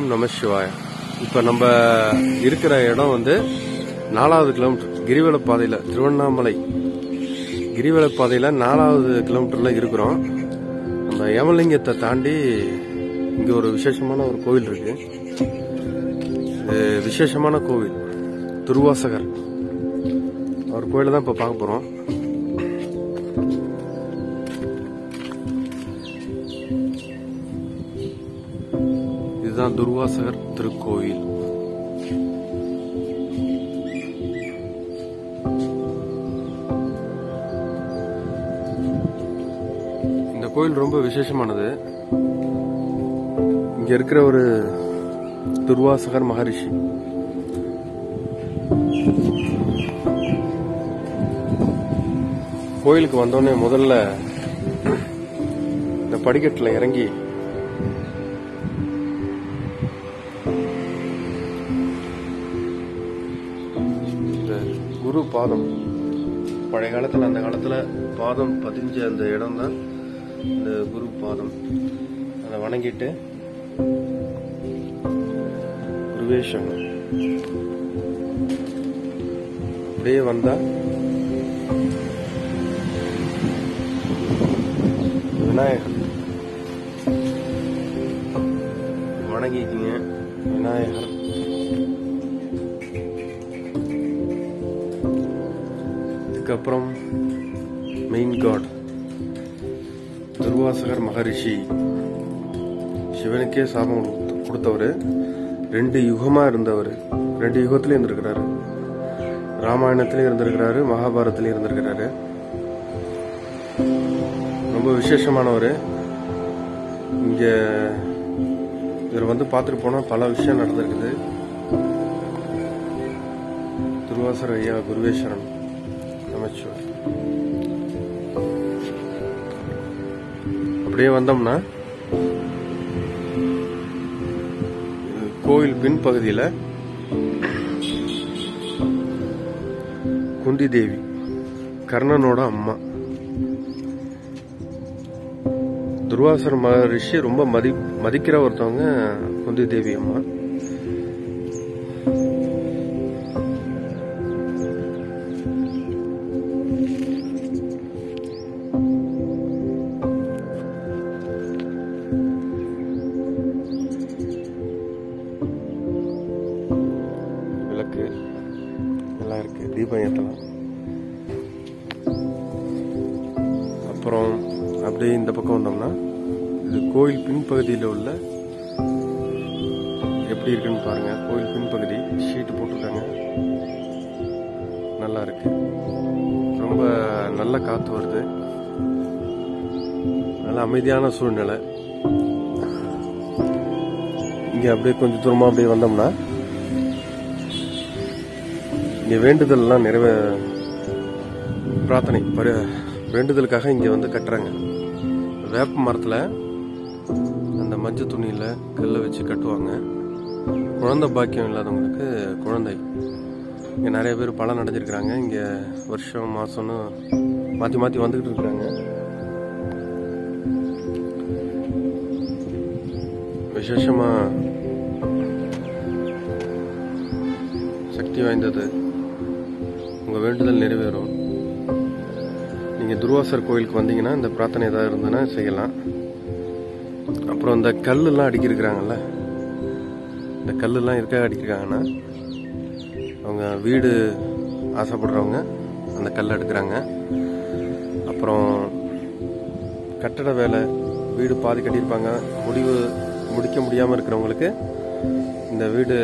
ஓம் நம சிவாய. இப்போ நம்ம இருக்கிற இடம் வந்து 4வது கிலோமீட்டர் கிரிவல பாதையில், திருவண்ணாமலை கிரிவல பாதையில் 4வது கிலோமீட்டரில் இருக்கிறோம். நம்ம யமலிங்கத்தை தாண்டி இங்கே ஒரு விசேஷமான ஒரு கோவில் இருக்கு. விசேஷமான கோவில் துர்வாசகர் அவர் கோயிலை தான் இப்போ பார்க்க போகிறோம். இதுதான் துர்வாசகர் திருக்கோவில். இந்த கோயில் ரொம்ப விசேஷமானது. இங்க இருக்கிற ஒரு துர்வாசகர் மகரிஷி. கோயிலுக்கு வந்தோடனே முதல்ல இந்த படிக்கட்டில் இறங்கி இந்த குரு பாதம், பழைய காலத்துல அந்த காலத்துல பாதம் பதிஞ்ச அந்த இடம் தான் இந்த குரு பாதம். அதை வணங்கிட்டு குருவேஷன் அப்படியே வந்தா விநாயகர் வணங்கிக்கிங்க. விநாயகர், இதுக்கப்புறம் மெயின் காட் துர்வாசகர் மகரிஷி. சிவனுக்கே சாபம் கொடுத்தவர், 2 யுகமா இருந்தவர், 2 யுகத்திலயும் இருந்திருக்கிறாரு. ராமாயணத்திலயும் இருந்திருக்கிறாரு, மகாபாரதத்திலயும் இருந்திருக்கிறாரு. ரொம்ப விசேஷமானவர். இங்க இவர் வந்து பார்த்துட்டு போனா பல விஷயம் நடந்திருக்குது. துர்வாசர் ஐயா குருவேஸ்வரன் நமச்சிவாய். அப்படியே வந்தோம்னா கோயில் பின்பகுதியில் குந்தி தேவி, கர்ணனோட அம்மா. துர்வாசர் மகரிஷி ரொம்ப மதிக்கிற ஒருத்தவங்க குந்தி தேவி அம்மா. விளக்கு எல்லாம் இருக்கு, தீபம் ஏற்றலாம். அப்புறம் அப்படியே இந்த பக்கம் வந்தோம்னா இது கோயில் பின்பகுதியில் உள்ள எப்படி இருக்குன்னு பாருங்க. கோயில் பின்பகுதி ஷீட் போட்டிருக்காங்க, நல்லா இருக்கு. ரொம்ப நல்ல காத்து வருது, நல்ல அமைதியான சூழ்நிலை. இங்க அப்படியே கொஞ்சம் தூரமா அப்படியே வந்தோம்னா இங்க வேண்டுதல் எல்லாம் பிரார்த்தனை வேண்டுதலுக்காக இங்க வந்து கட்டுறாங்க. வேப்ப மரத்துல அந்த மஞ்சள் துணியில கல்லை வச்சு கட்டுவாங்க. குழந்தை பாக்கியம் இல்லாதவங்களுக்கு குழந்தை. இங்க நிறைய பேர் பலன் அடைஞ்சிருக்கிறாங்க. இங்க வருஷம் மாசம்னு மாத்தி மாத்தி வந்துகிட்டு இருக்கிறாங்க. விசேஷமா சக்தி வாய்ந்தது. உங்க வேண்டுதல் நிறைவேறும். நீங்க துர்வாசர் கோயிலுக்கு வந்தீங்கன்னா இந்த பிரார்த்தனை ஏதாவது இருந்ததுன்னா செய்யலாம். அப்புறம் இந்த கல்லெல்லாம் அடிக்கிருக்கிறாங்கல்ல, இந்த கல்லெல்லாம் இருக்க அடிக்கிறாங்கன்னா அவங்க வீடு ஆசைப்படுறவங்க அந்த கல் எடுக்கிறாங்க. அப்புறம் கட்டட வேலை, வீடு பாதி கட்டியிருப்பாங்க, முடிக்க முடியாமல் இருக்கிறவங்களுக்கு இந்த வீடு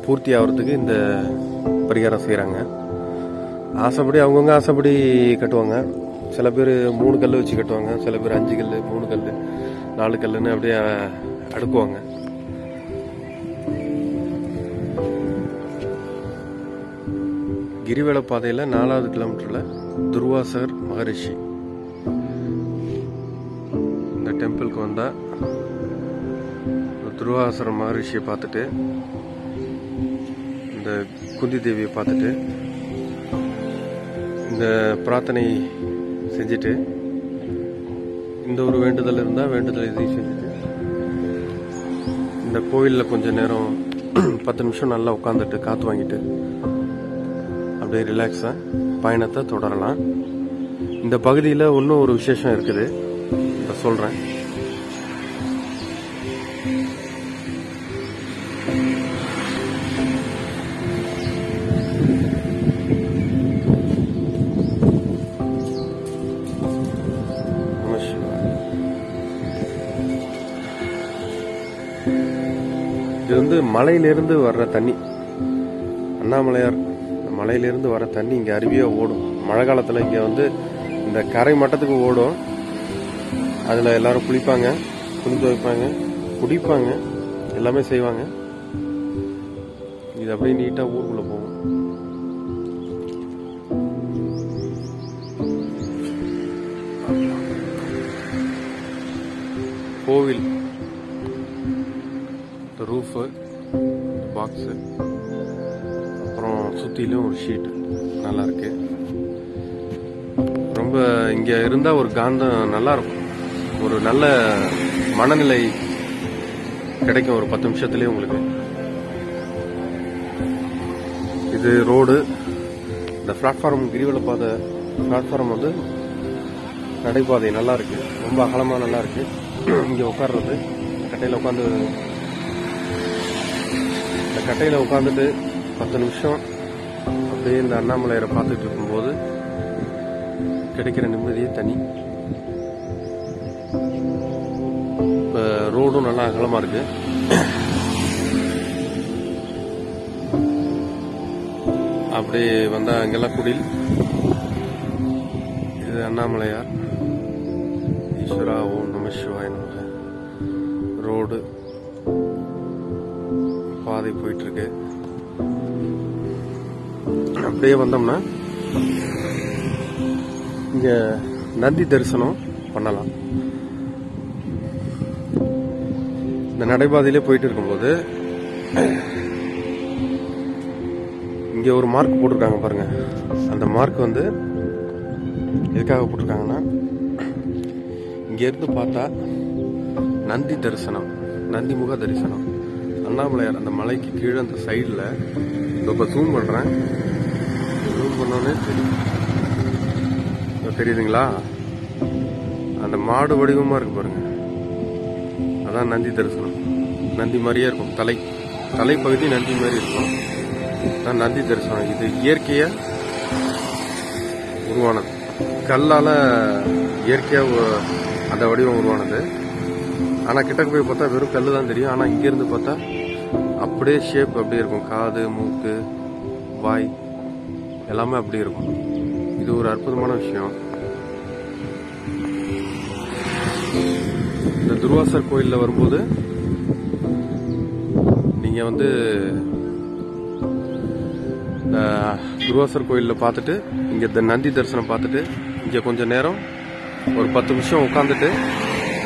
பூர்த்தி ஆகிறதுக்கு இந்த பரிகாரம் செய்கிறாங்க. ஆசைப்படி அவங்கவுங்க ஆசைப்படி கட்டுவாங்க. சில பேர் 3 கல் வச்சு கட்டுவாங்க, சில பேர் 5 கல், 3 கல், 4 கல்லுன்னு அப்படியே அடுக்குவாங்க. கிரிவல பாதையில் 4வது கிலோமீட்டர்ல துர்வாசகர் மகரிஷி. இந்த டெம்பிளுக்கு வந்தா துர்வாசகர் மகரிஷியை பார்த்துட்டு, இந்த குந்தி தேவியை பார்த்துட்டு, இந்த பிரார்த்தனை செஞ்சுட்டு, இந்த ஒரு வேண்டுதல் இருந்தால் வேண்டுதல் இதையும் செஞ்சுட்டு இந்த கோவிலில் கொஞ்சம் நேரம் 10 நிமிஷம் நல்லா உட்காந்துட்டு காற்று வாங்கிட்டு அப்படியே ரிலாக்ஸாக பயணத்தை தொடரலாம். இந்த பகுதியில் இன்னும் ஒரு விசேஷம் இருக்குது, இப்போ சொல்கிறேன். இது வந்து மலையிலிருந்து வர்ற தண்ணி. அண்ணாமலையார் மலையிலிருந்து வர தண்ணி இங்கே அருவியாக ஓடும். மழை காலத்தில் இங்கே வந்து இந்த கரை மட்டத்துக்கு ஓடும். அதில் எல்லாரும் குளிப்பாங்க, துணி துவைப்பாங்க, குடிப்பாங்க, எல்லாமே செய்வாங்க. இது அப்படியே நீட்டாக ஊருக்குள்ளே போகும். கோவில் ரூஃபு, பாக்ஸு, அப்புறம் சுற்றிலும் ஒரு ஷீட்டு நல்லா இருக்கு. ரொம்ப இங்கே இருந்தால் ஒரு காந்தம் நல்லா இருக்கும், ஒரு நல்ல மனநிலை கிடைக்கும் ஒரு 10 நிமிஷத்துலேயே உங்களுக்கு. இது ரோடு. இந்த பிளாட்ஃபார்ம் கிரிவல பாதை பிளாட்ஃபார்ம் வந்து நடைபாதை நல்லா இருக்கு, ரொம்ப அகலமாக நல்லா இருக்கு. இங்கே உட்கார்றது கட்டையில் உட்காந்து, இந்த கட்டையில் உட்காந்துட்டு 10 நிமிஷம் அப்படியே இந்த அண்ணாமலையரை பார்த்துட்டு இருக்கும்போது கிடைக்கிற நிம்மதியே தனி. இப்போ ரோடும் நல்லா அகலமாக இருக்கு. அப்படியே வந்தால் அங்கெல்லாம் குடில். இது அண்ணாமலையார். ஈஸ்வரா ஓம் நம சிவாய நமக. ரோடு பாதை போயிட்டு இருக்கு. அப்படியே வந்தோம்னா இங்க நந்தி தரிசனம் பண்ணலாம். இந்த நடைபாதையிலே போயிட்டு இருக்கும்போது இங்க ஒரு மார்க் போட்டிருக்காங்க பாருங்க. அந்த மார்க் வந்து எதுக்காக போட்டிருக்காங்கன்னா, இங்க இருந்து பார்த்தா நந்தி தரிசனம், நந்தி முக தரிசனம். அண்ணாமலையார் அந்த மலைக்கு கீழே அந்த சைடில் இப்போ ஜூம் பண்ணுறேன். ஜூம் பண்ணோன்னே தெரியுதுங்களா, அந்த மாடு வடிவமாக இருக்கு பாருங்க, அதான் நந்தி தரிசனம். நந்தி மாதிரியே இருக்கும், தலைப்பகுதி நந்தி மாதிரி இருக்கும். அதான் நந்தி தரிசனம். இது இயற்கையாக உருவானது, கல்லால் இயற்கையாக அந்த வடிவம் உருவானது. ஆனால் கிட்டக்கு போய் பார்த்தா வெறும் கல் தான் தெரியும். ஆனால் இங்கேருந்து பார்த்தா அப்படியே ஷேப் அப்படியே இருக்கும். காது, மூக்கு, வாய் எல்லாமே அப்படி இருக்கும். இது ஒரு அற்புதமான விஷயம். இந்த துர்வாசர் கோயிலில் வரும்போது நீங்கள் வந்து இந்த துர்வாசர் கோயிலில் பார்த்துட்டு இங்கே இந்த நந்தி தரிசனம் பார்த்துட்டு இங்கே கொஞ்சம் நேரம் ஒரு 10 நிமிஷம் உட்காந்துட்டு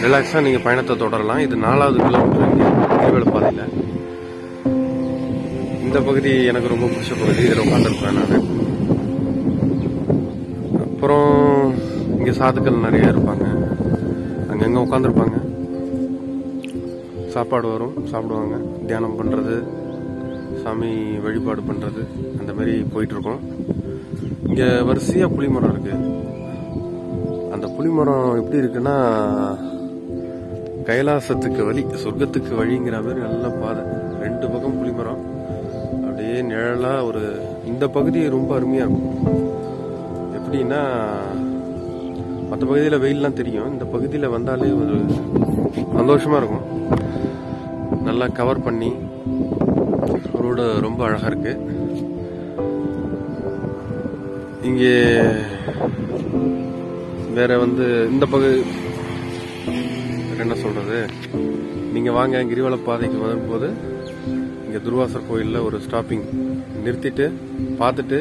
ரிலாக்ஸாக நீங்கள் பயணத்தை தொடரலாம். இது 4வது கிலோமீட்டர் கிரிவல பாதையில். இந்த பகுதி எனக்கு ரொம்ப பிடிச்ச பகுதி. இதில் உட்காந்துருப்பேன் நான். அப்புறம் இங்கே சாதுக்கள் நிறைய இருப்பாங்க, அங்கங்கே உட்காந்துருப்பாங்க. சாப்பாடு வரும், சாப்பிடுவாங்க. தியானம் பண்ணுறது, சாமி வழிபாடு பண்ணுறது, அந்த மாதிரி போயிட்டுருக்கோம். இங்கே வரிசையாக புளிமரம் இருக்குது. அந்த புளிமரம் எப்படி இருக்குன்னா, கைலாசத்துக்கு வழி, சொர்க்கத்துக்கு வழிங்கிற மாதிரி நல்ல பாதை. 2 பக்கம் புளிமரம், அப்படியே நிழலா ஒரு. இந்த பகுதி ரொம்ப அருமையா இருக்கும். எப்படின்னா, மற்ற பகுதியில் வெயில்லாம் தெரியும், இந்த பகுதியில் வந்தாலே ஒரு சந்தோஷமா இருக்கும். நல்லா கவர் பண்ணி ரோடு ரொம்ப அழகா இருக்கு. இங்கே வேற வந்து இந்த பகுதி என்ன சொல்றது, நீங்க வாங்க கிரிவல பாதைக்கு வரும்போது இங்க துர்வாசர் கோயில்ல ஒரு ஸ்டாப்பிங் நிறுத்திட்டு பார்த்துட்டு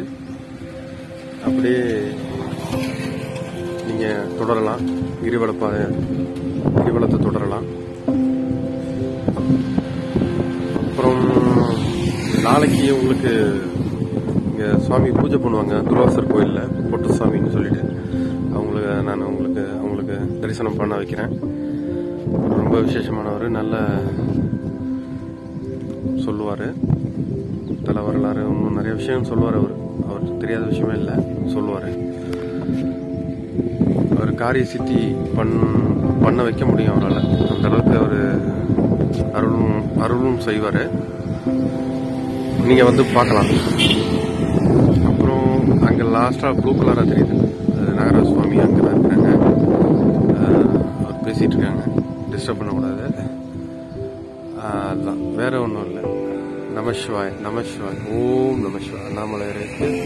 அப்படியே நீங்க தொடரலாம். கிரிவல பாதை, கிரிவலத்தை தொடரலாம். அப்புறம் நாளைக்கு உங்களுக்கு இங்க சுவாமி பூஜை பண்ணுவாங்க துர்வாசர் கோயில்ல, பொட்டு சுவாமின்னு சொல்லிட்டு. நான் அவங்களுக்கு தரிசனம் பண்ண வைக்கிறேன். ரொம்ப விசேஷமானவர், நல்ல சொல்லுவார். தல வரலாறு இன்னும் நிறைய விஷயம் சொல்லுவார். அவருக்கு தெரியாத விஷயமே இல்லை, சொல்லுவார். அவர் காரிய சித்தி பண்ண வைக்க முடியும் அவரால். அந்த அளவுக்கு அவர் அருளும் செய்வார். நீங்கள் வந்து பார்க்கலாம். அப்புறம் அங்கே லாஸ்ட்டாக ப்ளூ கலராக தெரியுது, அது நாகராஜ சுவாமி அங்கே தான் இருக்கிறாங்க. அவர் பேசிகிட்டு இருக்காங்க, டிஸ்டர்ப் பண்ணக்கூடாது. அதுதான், வேற ஒன்றும் இல்லை. நமசிவாய் நமசிவாய், ஓம் நமசிவாய். அண்ணாமலை நமசிவாய்.